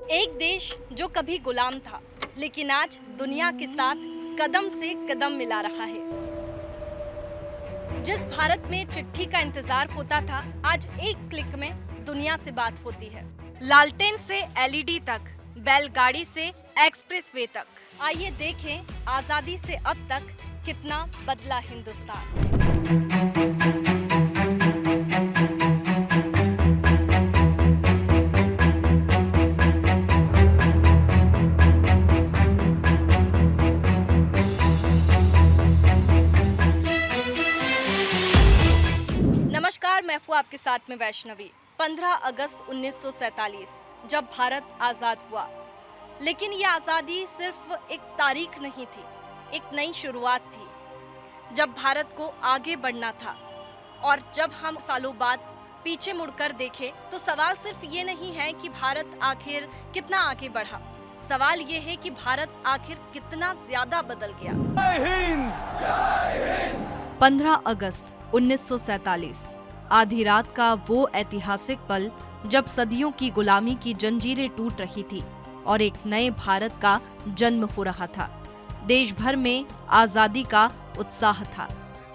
एक देश जो कभी गुलाम था, लेकिन आज दुनिया के साथ कदम से कदम मिला रहा है। जिस भारत में चिट्ठी का इंतजार होता था, आज एक क्लिक में दुनिया से बात होती है। लालटेन से एलईडी तक, बैलगाड़ी से एक्सप्रेसवे तक। आइए देखें आजादी से अब तक कितना बदला हिंदुस्तान। नमस्कार, मैं हूँ आपके साथ में वैष्णवी। 15 अगस्त 1947 जब भारत आज़ाद हुआ, लेकिन ये आज़ादी सिर्फ एक तारीख नहीं थी, एक नई शुरुआत थी। जब भारत को आगे बढ़ना था और जब हम सालों बाद पीछे मुड़कर देखें, तो सवाल सिर्फ ये नहीं है कि भारत आखिर कितना आगे बढ़ा, सवाल ये है कि भारत आखिर कितना ज्यादा बदल गया। 15 अगस्त 1947 आधी रात का वो ऐतिहासिक पल जब सदियों की गुलामी की जंजीरें टूट रही थी और एक नए भारत का जन्म हो रहा था। देश भर में आजादी का उत्साह था।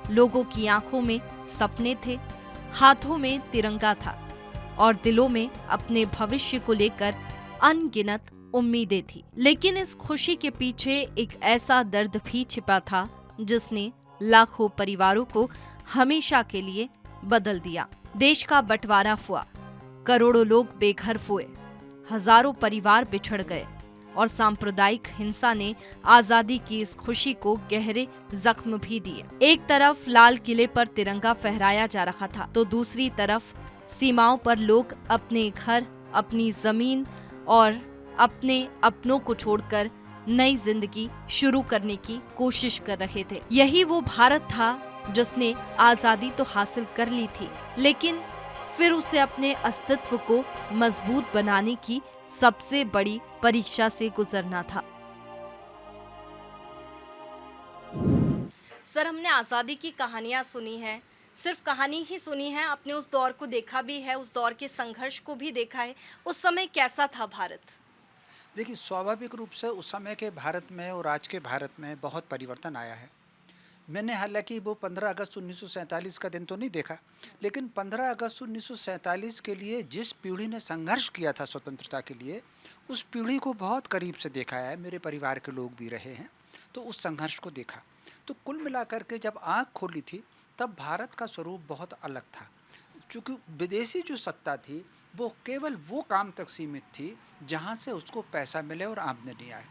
लोगों की आंखों में सपने थे, हाथों में तिरंगा था और दिलों में अपने भविष्य को लेकर अनगिनत उम्मीदें थी। लेकिन इस खुशी के पीछे एक ऐसा दर्द भी छिपा था जिसने लाखों परिवारों को हमेशा के लिए बदल दिया। देश का बंटवारा हुआ, करोड़ों लोग बेघर हुए, हजारों परिवार बिछड़ गए और सांप्रदायिक हिंसा ने आजादी की इस खुशी को गहरे जख्म भी दिए। एक तरफ लाल किले पर तिरंगा फहराया जा रहा था, तो दूसरी तरफ सीमाओं पर लोग अपने घर, अपनी जमीन और अपने अपनों को छोड़कर नई जिंदगी शुरू करने की कोशिश कर रहे थे। यही वो भारत था जिसने आजादी तो हासिल कर ली थी, लेकिन फिर उसे अपने अस्तित्व को मजबूत बनाने की सबसे बड़ी परीक्षा से गुजरना था। सर, हमने आजादी की कहानियां सुनी हैं, सिर्फ कहानी ही सुनी है, अपने उस दौर को देखा भी है, उस दौर के संघर्ष को भी देखा है। उस समय कैसा था भारत? देखिए, स्वाभाविक रूप से उस समय के भारत में और आज के भारत में बहुत परिवर्तन आया है। मैंने हालांकि वो 15 अगस्त 1947 का दिन तो नहीं देखा, लेकिन 15 अगस्त 1947 के लिए जिस पीढ़ी ने संघर्ष किया था स्वतंत्रता के लिए, उस पीढ़ी को बहुत करीब से देखा है। मेरे परिवार के लोग भी रहे हैं, तो उस संघर्ष को देखा। तो कुल मिलाकर के जब आँख खोली थी, तब भारत का स्वरूप बहुत अलग था। चूँकि विदेशी जो सत्ता थी, वो केवल वो काम तक सीमित थी जहाँ से उसको पैसा मिले और आमदनी आए।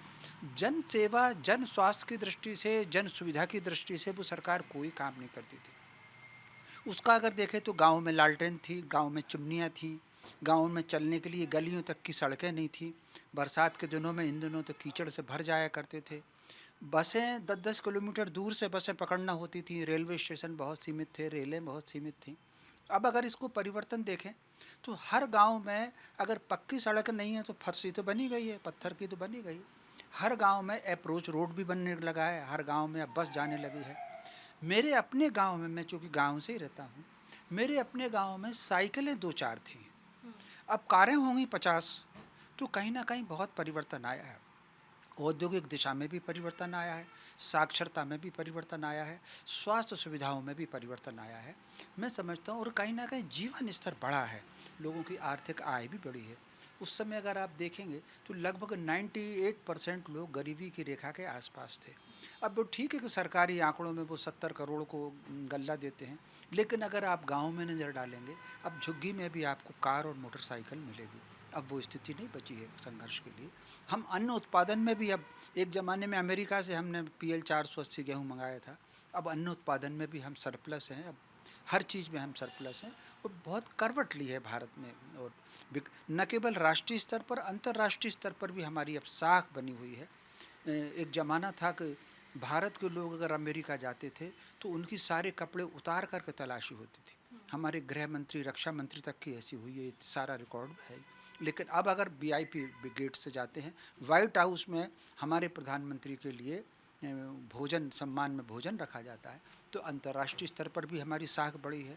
जन सेवा, जन स्वास्थ्य की दृष्टि से, जन सुविधा की दृष्टि से वो सरकार कोई काम नहीं करती थी। उसका अगर देखें तो गाँव में लालटेन थी, गाँव में चिमनियाँ थी, गाँव में चलने के लिए गलियों तक की सड़कें नहीं थी। बरसात के दिनों में, इन दिनों तो कीचड़ से भर जाया करते थे। बसें 10-10 किलोमीटर दूर से बसें पकड़ना होती थी। रेलवे स्टेशन बहुत सीमित थे, रेलें बहुत सीमित थीं। अब अगर इसको परिवर्तन देखें तो हर गांव में अगर पक्की सड़क नहीं है तो फर्शी तो बनी गई है, पत्थर की तो बनी गई। हर गांव में अप्रोच रोड भी बनने लगा है, हर गांव में अब बस जाने लगी है। मेरे अपने गांव में, मैं चूँकि गांव से ही रहता हूँ, मेरे अपने गांव में साइकिलें 2-4 थीं, अब कारें होंगी 50। तो कहीं ना कहीं बहुत परिवर्तन आया है। औद्योगिक दिशा में भी परिवर्तन आया है, साक्षरता में भी परिवर्तन आया है, स्वास्थ्य सुविधाओं में भी परिवर्तन आया है, मैं समझता हूँ। और कहीं ना कहीं जीवन स्तर बढ़ा है, लोगों की आर्थिक आय भी बढ़ी है। उस समय अगर आप देखेंगे तो लगभग 98% लोग गरीबी की रेखा के आसपास थे। अब वो ठीक है कि सरकारी आंकड़ों में वो 70 करोड़ को गल्ला देते हैं, लेकिन अगर आप गांव में नज़र डालेंगे, अब झुग्गी में भी आपको कार और मोटरसाइकिल मिलेगी। अब वो स्थिति नहीं बची है संघर्ष के लिए। हम अन्न उत्पादन में भी, अब एक ज़माने में अमेरिका से हमने PL 480 गेहूँ मंगाया था, अब अन्न उत्पादन में भी हम सरप्लस हैं। अब हर चीज़ में हम सरप्लस हैं और बहुत करवट ली है भारत ने। और न केवल राष्ट्रीय स्तर पर, अंतर्राष्ट्रीय स्तर पर भी हमारी अब साख बनी हुई है। एक ज़माना था कि भारत के लोग अगर अमेरिका जाते थे तो उनकी सारे कपड़े उतार करके तलाशी होती थी। हमारे गृह मंत्री, रक्षा मंत्री तक की ऐसी हुई है, ये सारा रिकॉर्ड है। लेकिन अब अगर VIP गेट से जाते हैं, वाइट हाउस में हमारे प्रधानमंत्री के लिए भोजन, सम्मान में भोजन रखा जाता है। तो अंतर्राष्ट्रीय स्तर पर भी हमारी साख बढ़ी है,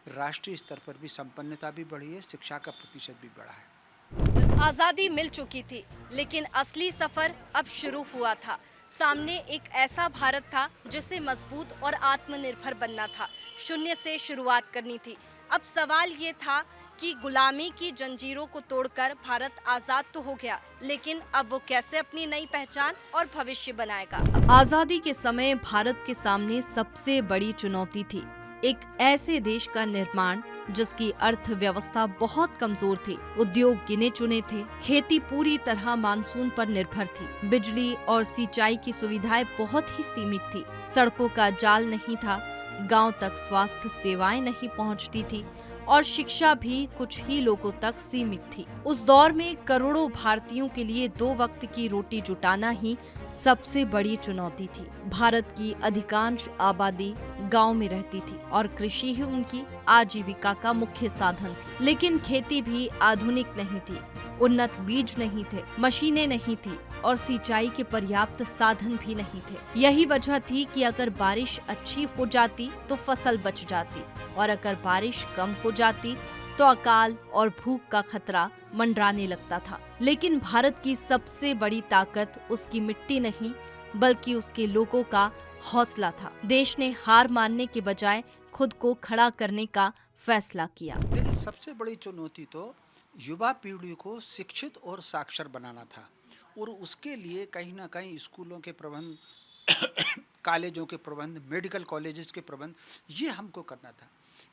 राष्ट्रीय स्तर पर भी संपन्नता भी बढ़ी है, शिक्षा का प्रतिशत भी बढ़ा है। आजादी मिल चुकी थी, लेकिन असली सफर अब शुरू हुआ था। सामने एक ऐसा भारत था जिसे मजबूत और आत्मनिर्भर बनना था, शून्य से शुरुआत करनी थी। अब सवाल ये था कि गुलामी की जंजीरों को तोड़कर भारत आजाद तो हो गया, लेकिन अब वो कैसे अपनी नई पहचान और भविष्य बनाएगा। आजादी के समय भारत के सामने सबसे बड़ी चुनौती थी एक ऐसे देश का निर्माण जिसकी अर्थव्यवस्था बहुत कमजोर थी, उद्योग गिने चुने थे, खेती पूरी तरह मानसून पर निर्भर थी, बिजली और सिंचाई की सुविधाएं बहुत ही सीमित थी, सड़कों का जाल नहीं था, गांव तक स्वास्थ्य सेवाएं नहीं पहुंचती थी और शिक्षा भी कुछ ही लोगों तक सीमित थी। उस दौर में करोड़ों भारतीयों के लिए 2 वक्त की रोटी जुटाना ही सबसे बड़ी चुनौती थी। भारत की अधिकांश आबादी गांव में रहती थी और कृषि ही उनकी आजीविका का मुख्य साधन थी। लेकिन खेती भी आधुनिक नहीं थी, उन्नत बीज नहीं थे, मशीनें नहीं थी और सिंचाई के पर्याप्त साधन भी नहीं थे। यही वजह थी कि अगर बारिश अच्छी हो जाती तो फसल बच जाती और अगर बारिश कम हो जाती तो अकाल और भूख का खतरा मंडराने लगता था। लेकिन भारत की सबसे बड़ी ताकत उसकी मिट्टी नहीं बल्कि उसके लोगों का हौसला था। देश ने हार मानने के बजाय खुद को खड़ा करने का फैसला किया। देखिए, सबसे बड़ी चुनौती तो युवा पीढ़ी को शिक्षित और साक्षर बनाना था और उसके लिए कहीं ना कहीं स्कूलों के प्रबंध कॉलेजों के प्रबंध, मेडिकल कॉलेजेस के प्रबंध, ये हमको करना था।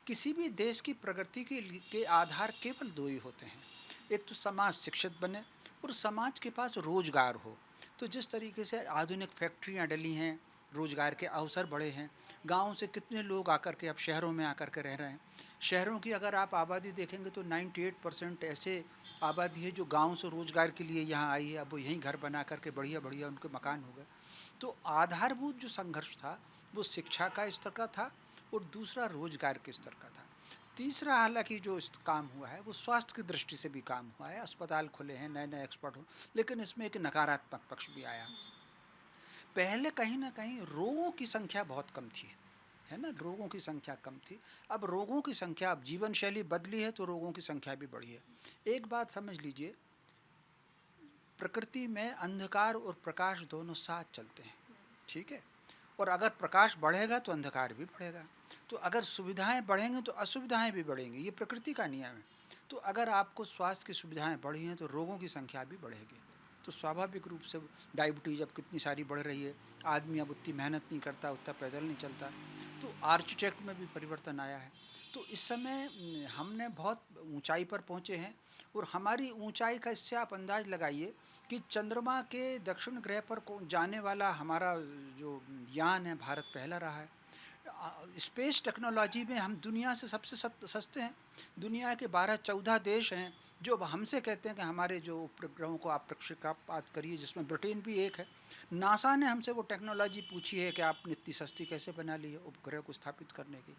किसी भी देश की प्रगति के आधार केवल 2 ही होते हैं, एक तो समाज शिक्षित बने और समाज के पास रोजगार हो। तो जिस तरीके से आधुनिक फैक्ट्रियां डली हैं, रोजगार के अवसर बढ़े हैं, गाँव से कितने लोग आकर के अब शहरों में आकर के रह रहे हैं। शहरों की अगर आप आबादी देखेंगे तो 98% ऐसे आबादी है जो गांव से रोजगार के लिए यहाँ आई है। अब वो यहीं घर बना करके बढ़िया बढ़िया उनके मकान हो गए। तो आधारभूत जो संघर्ष था वो शिक्षा का स्तर का था और दूसरा रोजगार के स्तर का था। तीसरा हालांकि जो काम हुआ है वो स्वास्थ्य की दृष्टि से भी काम हुआ है, अस्पताल खुले हैं, नए नए एक्सपर्ट हो, लेकिन इसमें एक नकारात्मक पक्ष भी आया। पहले कहीं ना कहीं रोगों की संख्या बहुत कम थी, है ना, रोगों की संख्या कम थी। अब रोगों की संख्या, अब जीवन शैली बदली है तो रोगों की संख्या भी बढ़ी है। एक बात समझ लीजिए, प्रकृति में अंधकार और प्रकाश दोनों साथ चलते हैं, ठीक है, और अगर प्रकाश बढ़ेगा तो अंधकार भी बढ़ेगा, तो अगर सुविधाएं बढ़ेंगी तो असुविधाएं भी बढ़ेंगी, ये प्रकृति का नियम है। तो अगर आपको स्वास्थ्य की सुविधाएं बढ़ी हैं तो रोगों की संख्या भी बढ़ेगी। तो स्वाभाविक रूप से डायबिटीज़ अब कितनी सारी बढ़ रही है, आदमी अब उतनी मेहनत नहीं करता, उतना पैदल नहीं चलता, तो आर्किटेक्ट में भी परिवर्तन आया है। तो इस समय हमने बहुत ऊंचाई पर पहुंचे हैं और हमारी ऊंचाई का इससे आप अंदाज़ लगाइए कि चंद्रमा के दक्षिण ग्रह पर जाने वाला हमारा जो यान है, भारत पहला रहा है। स्पेस टेक्नोलॉजी में हम दुनिया से सबसे सस्ते हैं। दुनिया के 12-14 देश हैं जो अब हमसे कहते हैं कि हमारे जो उपग्रहों को आप प्रक्षेपात करिए, जिसमें ब्रिटेन भी एक है। नासा ने हमसे वो टेक्नोलॉजी पूछी है कि आपने इतनी सस्ती कैसे बना ली है उपग्रह को स्थापित करने की।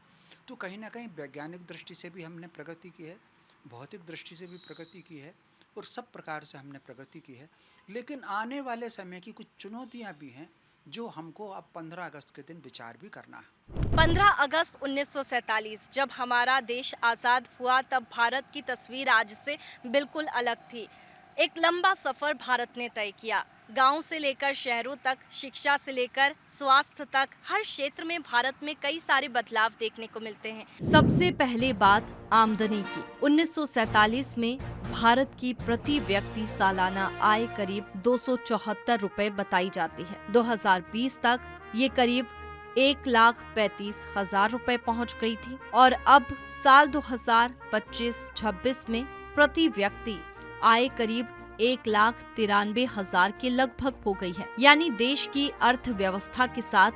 तो कहीं ना कहीं वैज्ञानिक दृष्टि से भी हमने प्रगति की है, भौतिक दृष्टि से भी प्रगति की है और सब प्रकार से हमने प्रगति की है। लेकिन आने वाले समय की कुछ चुनौतियाँ भी हैं जो हमको अब 15 अगस्त के दिन विचार भी करना है। 15 अगस्त 1947 जब हमारा देश आज़ाद हुआ तब भारत की तस्वीर आज से बिल्कुल अलग थी। एक लंबा सफ़र भारत ने तय किया। गांव से लेकर शहरों तक, शिक्षा से लेकर स्वास्थ्य तक, हर क्षेत्र में भारत में कई सारे बदलाव देखने को मिलते हैं। सबसे पहले बात आमदनी की। 1947 में भारत की प्रति व्यक्ति सालाना आय करीब 274 रुपए बताई जाती है। 2020 तक ये करीब 1,35,000 रुपए पहुंच गई थी और अब साल 2025-26 में प्रति व्यक्ति आय करीब 1,93,000 के लगभग हो गई है। यानी देश की अर्थव्यवस्था के साथ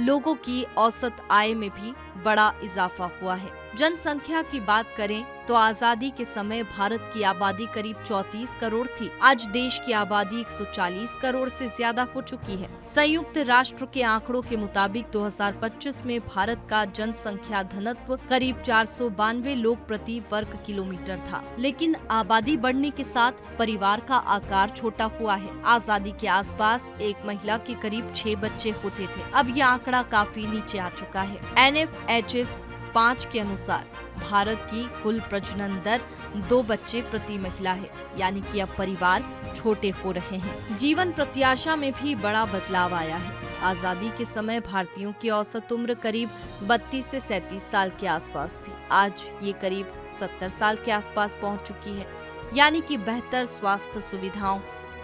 लोगों की औसत आय में भी बड़ा इजाफा हुआ है। जनसंख्या की बात करें तो आजादी के समय भारत की आबादी करीब 34 करोड़ थी। आज देश की आबादी 140 करोड़ से ज्यादा हो चुकी है। संयुक्त राष्ट्र के आंकड़ों के मुताबिक 2025 में भारत का जनसंख्या घनत्व करीब 492 लोग प्रति वर्ग किलोमीटर था। लेकिन आबादी बढ़ने के साथ परिवार का आकार छोटा हुआ है। आजादी के आसपास एक महिला के करीब 6 बच्चे होते थे। अब यह आंकड़ा काफी नीचे आ चुका है। NFHS 2005 के अनुसार भारत की कुल प्रजनन दर 2 बच्चे प्रति महिला है, यानी कि अब परिवार छोटे हो रहे हैं। जीवन प्रत्याशा में भी बड़ा बदलाव आया है। आजादी के समय भारतीयों की औसत उम्र करीब 32 से 37 साल के आसपास थी। आज ये करीब 70 साल के आसपास पहुंच चुकी है, यानी कि बेहतर स्वास्थ्य सुविधाओं,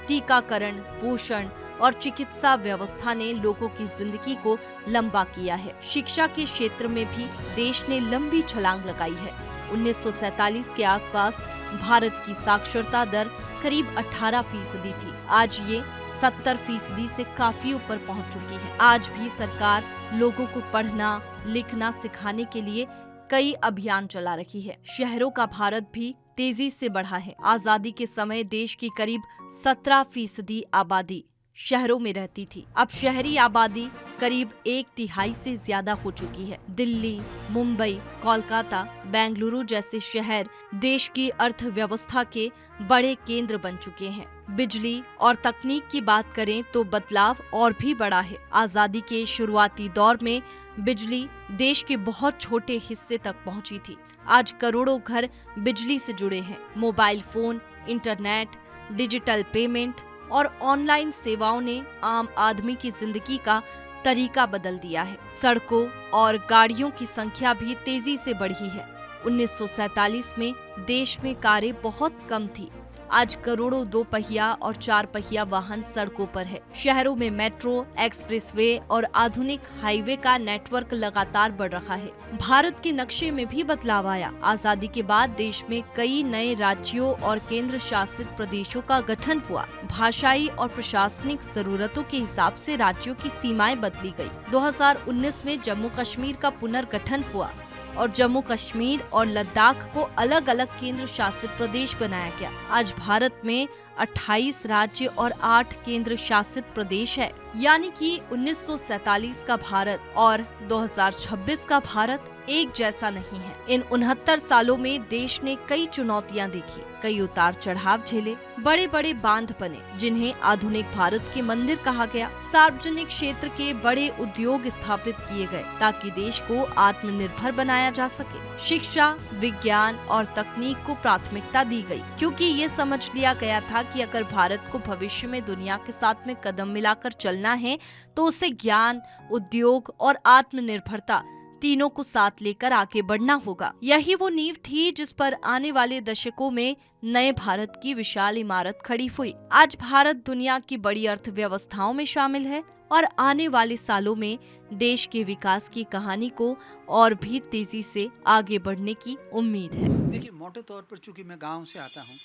टीकाकरण, पोषण और चिकित्सा व्यवस्था ने लोगों की जिंदगी को लंबा किया है। शिक्षा के क्षेत्र में भी देश ने लंबी छलांग लगाई है। 1947 के आसपास भारत की साक्षरता दर करीब 18% थी। आज ये 70% से काफी ऊपर पहुंच चुकी है। आज भी सरकार लोगों को पढ़ना, लिखना सिखाने के लिए कई अभियान चला रही है। शहरों का भारत भी तेजी से बढ़ा है। आजादी के समय देश की करीब 17% आबादी शहरों में रहती थी। अब शहरी आबादी करीब 1/3 से ज्यादा हो चुकी है। दिल्ली, मुंबई, कोलकाता, बेंगलुरु जैसे शहर देश की अर्थव्यवस्था के बड़े केंद्र बन चुके हैं। बिजली और तकनीक की बात करें तो बदलाव और भी बड़ा है। आजादी के शुरुआती दौर में बिजली देश के बहुत छोटे हिस्से तक पहुंची थी। आज करोड़ों घर बिजली से जुड़े हैं। Mobile phone, internet, digital payment और ऑनलाइन सेवाओं ने आम आदमी की जिंदगी का तरीका बदल दिया है। सड़कों और गाड़ियों की संख्या भी तेजी से बढ़ी है। 1947 में देश में कारें बहुत कम थी। आज करोड़ों 2 पहिया और 4 पहिया वाहन सड़कों पर है। शहरों में मेट्रो, एक्सप्रेसवे और आधुनिक हाईवे का नेटवर्क लगातार बढ़ रहा है। भारत के नक्शे में भी बदलाव आया। आजादी के बाद देश में कई नए राज्यों और केंद्र शासित प्रदेशों का गठन हुआ। भाषाई और प्रशासनिक जरूरतों के हिसाब से राज्यों की सीमाएं बदली गई। 2019 में जम्मू कश्मीर का पुनर्गठन हुआ और जम्मू कश्मीर और लद्दाख को अलग अलग केंद्र शासित प्रदेश बनाया गया। आज भारत में 28 राज्य और 8 केंद्र शासित प्रदेश है, यानी कि 1947 का भारत और 2026 का भारत एक जैसा नहीं है। इन 69 सालों में देश ने कई चुनौतियां देखी, कई उतार चढ़ाव झेले, बड़े बड़े बांध बने जिन्हें आधुनिक भारत के मंदिर कहा गया। सार्वजनिक क्षेत्र के बड़े उद्योग स्थापित किए गए ताकि देश को आत्मनिर्भर बनाया जा सके। शिक्षा, विज्ञान और तकनीक को प्राथमिकता दी गई, क्योंकि ये समझ लिया गया था कि अगर भारत को भविष्य में दुनिया के साथ में कदम मिलाकर चलना है तो उसे ज्ञान, उद्योग और आत्मनिर्भरता तीनों को साथ लेकर आगे बढ़ना होगा। यही वो नींव थी जिस पर आने वाले दशकों में नए भारत की विशाल इमारत खड़ी हुई। आज भारत दुनिया की बड़ी अर्थव्यवस्थाओं में शामिल है और आने वाले सालों में देश के विकास की कहानी को और भी तेजी से आगे बढ़ने की उम्मीद है। देखिए, मोटे तौर पर चूंकि मैं गांव से आता हूं,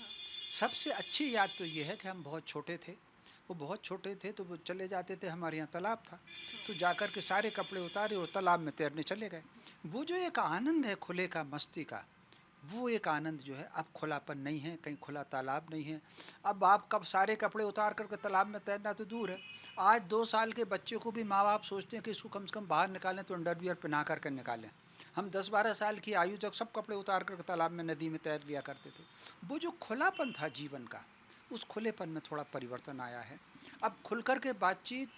सबसे अच्छी याद तो ये है कि हम बहुत छोटे थे। वो बहुत छोटे थे तो वो चले जाते थे, हमारे यहाँ तालाब था, तो जाकर के सारे कपड़े उतारे और तालाब में तैरने चले गए। वो जो एक आनंद है खुले का, मस्ती का, वो एक आनंद जो है अब खुलापन नहीं है, कहीं खुला तालाब नहीं है। अब आप कब सारे कपड़े उतार करके तालाब में तैरना तो दूर है। आज 2 साल के बच्चे को भी माँ बाप सोचते हैं कि इसको कम से कम बाहर निकालें तो अंडरवियर पहना करके निकालें। हम 10-12 साल की आयु तक सब कपड़े उतार करके तालाब में, नदी में तैर लिया करते थे। वो जो खुलापन था जीवन का, उस खुलेपन में थोड़ा परिवर्तन आया है। अब खुलकर के बातचीत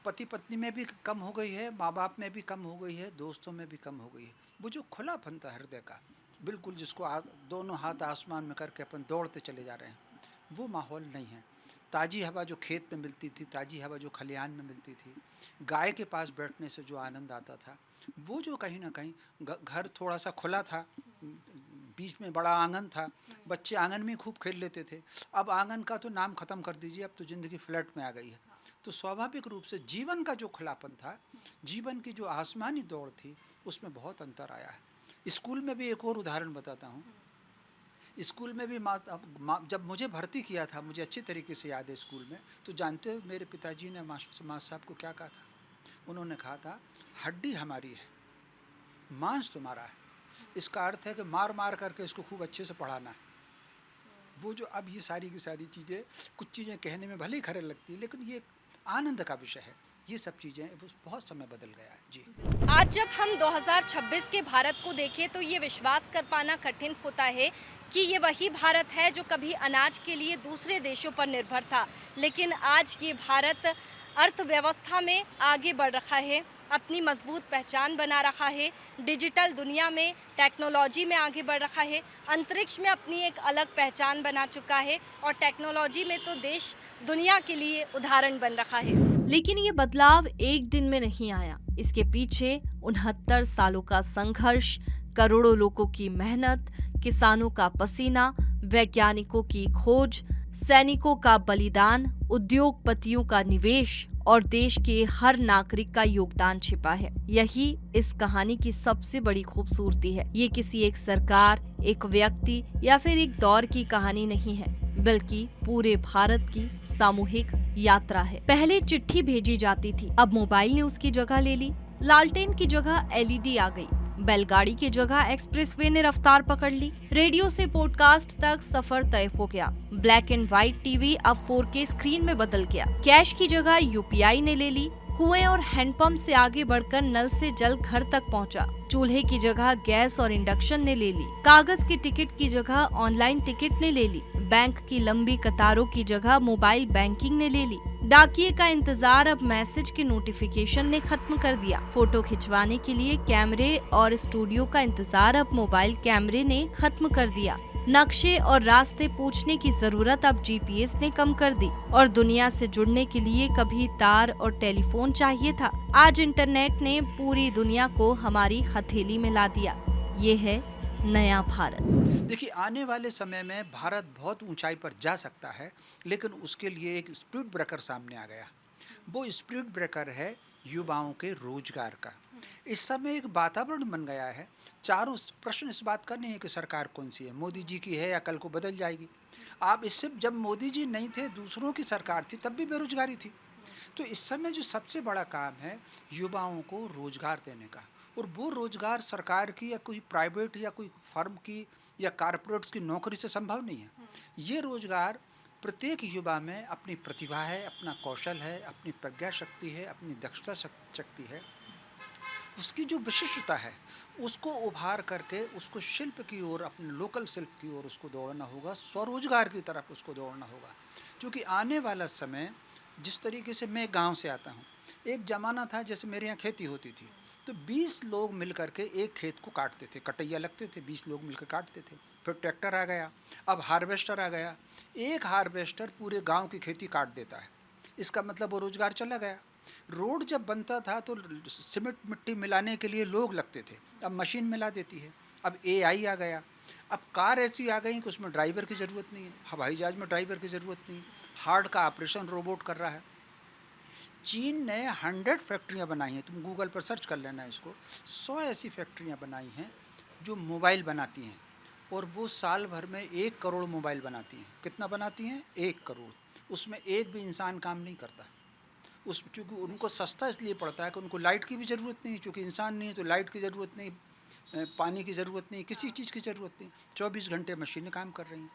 पति पत्नी में भी कम हो गई है, माँ बाप में भी कम हो गई है, दोस्तों में भी कम हो गई है। वो जो खुलापन था हृदय का, बिल्कुल जिसको दोनों हाथ आसमान में करके अपन दौड़ते चले जा रहे हैं, वो माहौल नहीं है। ताज़ी हवा जो खेत में मिलती थी, ताज़ी हवा जो खलिहान में मिलती थी, गाय के पास बैठने से जो आनंद आता था, वो जो कहीं ना कहीं, घर थोड़ा सा खुला था, बीच में बड़ा आंगन था, बच्चे आंगन में खूब खेल लेते थे। अब आंगन का तो नाम ख़त्म कर दीजिए, अब तो ज़िंदगी फ्लैट में आ गई है। तो स्वाभाविक रूप से जीवन का जो खुलापन था, जीवन की जो आसमानी दौड़ थी, उसमें बहुत अंतर आया है। स्कूल में भी एक और उदाहरण बताता हूँ। स्कूल में भी जब मुझे भर्ती किया था, मुझे अच्छी तरीके से याद है स्कूल में, तो जानते हो मेरे पिताजी ने मास्टर साहब को क्या कहा था? उन्होंने कहा था, हड्डी हमारी है, मांस तुम्हारा है। इसका अर्थ है कि मार मार करके इसको खूब अच्छे से पढ़ाना है। वो जो अब ये सारी की सारी चीज़ें, कुछ चीज़ें कहने में भले ही खरे लगती है, लेकिन ये आनंद का विषय है। ये सब चीज़ें बहुत समय बदल गया है जी। आज जब हम 2026 के भारत को देखें तो ये विश्वास कर पाना कठिन होता है कि ये वही भारत है जो कभी अनाज के लिए दूसरे देशों पर निर्भर था, लेकिन आज ये भारत अर्थव्यवस्था में आगे बढ़ रहा है, अपनी मजबूत पहचान बना रहा है, डिजिटल दुनिया में टेक्नोलॉजी में आगे बढ़ रहा है, अंतरिक्ष में अपनी एक अलग पहचान बना चुका है और टेक्नोलॉजी में तो देश दुनिया के लिए उदाहरण बन रहा है। लेकिन ये बदलाव एक दिन में नहीं आया। इसके पीछे 69 सालों का संघर्ष, करोड़ों लोगों की मेहनत, किसानों का पसीना, वैज्ञानिकों की खोज, सैनिकों का बलिदान, उद्योगपतियों का निवेश और देश के हर नागरिक का योगदान छिपा है। यही इस कहानी की सबसे बड़ी खूबसूरती है। ये किसी एक सरकार, एक व्यक्ति या फिर एक दौर की कहानी नहीं है, बल्कि पूरे भारत की सामूहिक यात्रा है। पहले चिट्ठी भेजी जाती थी, अब मोबाइल ने उसकी जगह ले ली। लालटेन की जगह LED आ गई। बैलगाड़ी की जगह एक्सप्रेसवे ने रफ्तार पकड़ ली। रेडियो से पॉडकास्ट तक सफर तय हो गया। ब्लैक एंड व्हाइट टीवी अब 4K स्क्रीन में बदल गया। कैश की जगह UPI ने ले ली। कुएं और हैंडपंप से आगे बढ़कर नल से जल घर तक पहुंचा। चूल्हे की जगह गैस और इंडक्शन ने ले ली। कागज के टिकट की जगह ऑनलाइन टिकट ने ले ली। बैंक की लंबी कतारों की जगह मोबाइल बैंकिंग ने ले ली। डाकिये का इंतजार अब मैसेज के नोटिफिकेशन ने खत्म कर दिया। फोटो खिंचवाने के लिए कैमरे और स्टूडियो का इंतजार अब मोबाइल कैमरे ने खत्म कर दिया। नक्शे और रास्ते पूछने की जरूरत अब GPS ने कम कर दी। और दुनिया से जुड़ने के लिए कभी तार और टेलीफोन चाहिए था, आज इंटरनेट ने पूरी दुनिया को हमारी हथेली में ला दिया। ये है नया भारत। देखिए, आने वाले समय में भारत बहुत ऊंचाई पर जा सकता है, लेकिन उसके लिए एक स्पीड ब्रेकर सामने आ गया। वो स्पीड ब्रेकर है युवाओं के रोजगार का। इस समय एक वातावरण बन गया है। चारों प्रश्न इस बात का नहीं है कि सरकार कौन सी है, मोदी जी की है या कल को बदल जाएगी। आप इससे, जब मोदी जी नहीं थे, दूसरों की सरकार थी, तब भी बेरोजगारी थी। तो इस समय जो सबसे बड़ा काम है युवाओं को रोजगार देने का, और वो रोजगार सरकार की या कोई प्राइवेट या कोई फर्म की या कारपोरेट्स की नौकरी से संभव नहीं है। ये रोजगार प्रत्येक युवा में अपनी प्रतिभा है, अपना कौशल है, अपनी प्रज्ञा शक्ति है, अपनी दक्षता शक्ति है, उसकी जो विशिष्टता है उसको उभार करके उसको शिल्प की ओर, अपने लोकल शिल्प की ओर उसको दौड़ना होगा, स्वरोजगार की तरफ उसको दौड़ना होगा। क्योंकि आने वाला समय, जिस तरीके से मैं गांव से आता हूं, एक ज़माना था जैसे मेरे यहाँ खेती होती थी तो 20 लोग मिल करके एक खेत को काटते थे, कटैया लगते थे, 20 लोग मिलकर काटते थे। फिर ट्रैक्टर आ गया, अब हार्वेस्टर आ गया। एक हार्वेस्टर पूरे गांव की खेती काट देता है। इसका मतलब वो रोजगार चला गया। रोड जब बनता था तो सीमेंट मिट्टी मिलाने के लिए लोग लगते थे, अब मशीन मिला देती है। अब AI आ गया। अब कार ऐसी आ गई कि उसमें ड्राइवर की ज़रूरत नहीं है। हवाई जहाज़ में ड्राइवर की ज़रूरत नहीं। हार्ट का ऑपरेशन रोबोट कर रहा है। चीन ने 100 फैक्ट्रियाँ बनाई हैं, तुम गूगल पर सर्च कर लेना इसको। 100 ऐसी फैक्ट्रियाँ बनाई हैं जो मोबाइल बनाती हैं, और वो साल भर में 1 करोड़ मोबाइल बनाती हैं। कितना बनाती हैं? 1 करोड़। उसमें एक भी इंसान काम नहीं करता। क्योंकि उनको सस्ता इसलिए पड़ता है कि उनको लाइट की भी ज़रूरत नहीं, क्योंकि इंसान नहीं है तो लाइट की ज़रूरत नहीं, पानी की ज़रूरत नहीं, किसी चीज़ की ज़रूरत नहीं। 24 घंटे मशीनें काम कर रही हैं।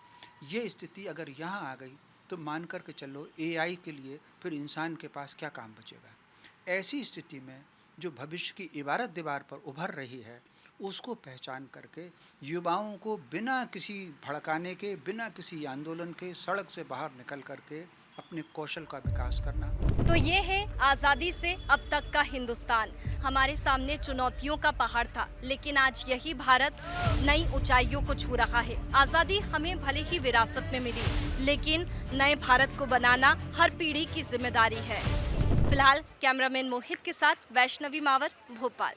ये स्थिति अगर यहाँ आ गई तो मान कर के चलो AI के लिए फिर इंसान के पास क्या काम बचेगा। ऐसी स्थिति में जो भविष्य की इबारत दीवार पर उभर रही है, उसको पहचान करके युवाओं को बिना किसी भड़काने के, बिना किसी आंदोलन के सड़क से बाहर निकल करके अपने कौशल का विकास करना। तो ये है आज़ादी से अब तक का हिंदुस्तान। हमारे सामने चुनौतियों का पहाड़ था, लेकिन आज यही भारत नई ऊंचाइयों को छू रहा है। आज़ादी हमें भले ही विरासत में मिली, लेकिन नए भारत को बनाना हर पीढ़ी की जिम्मेदारी है। फिलहाल कैमरामैन मोहित के साथ वैष्णवी मावर, भोपाल।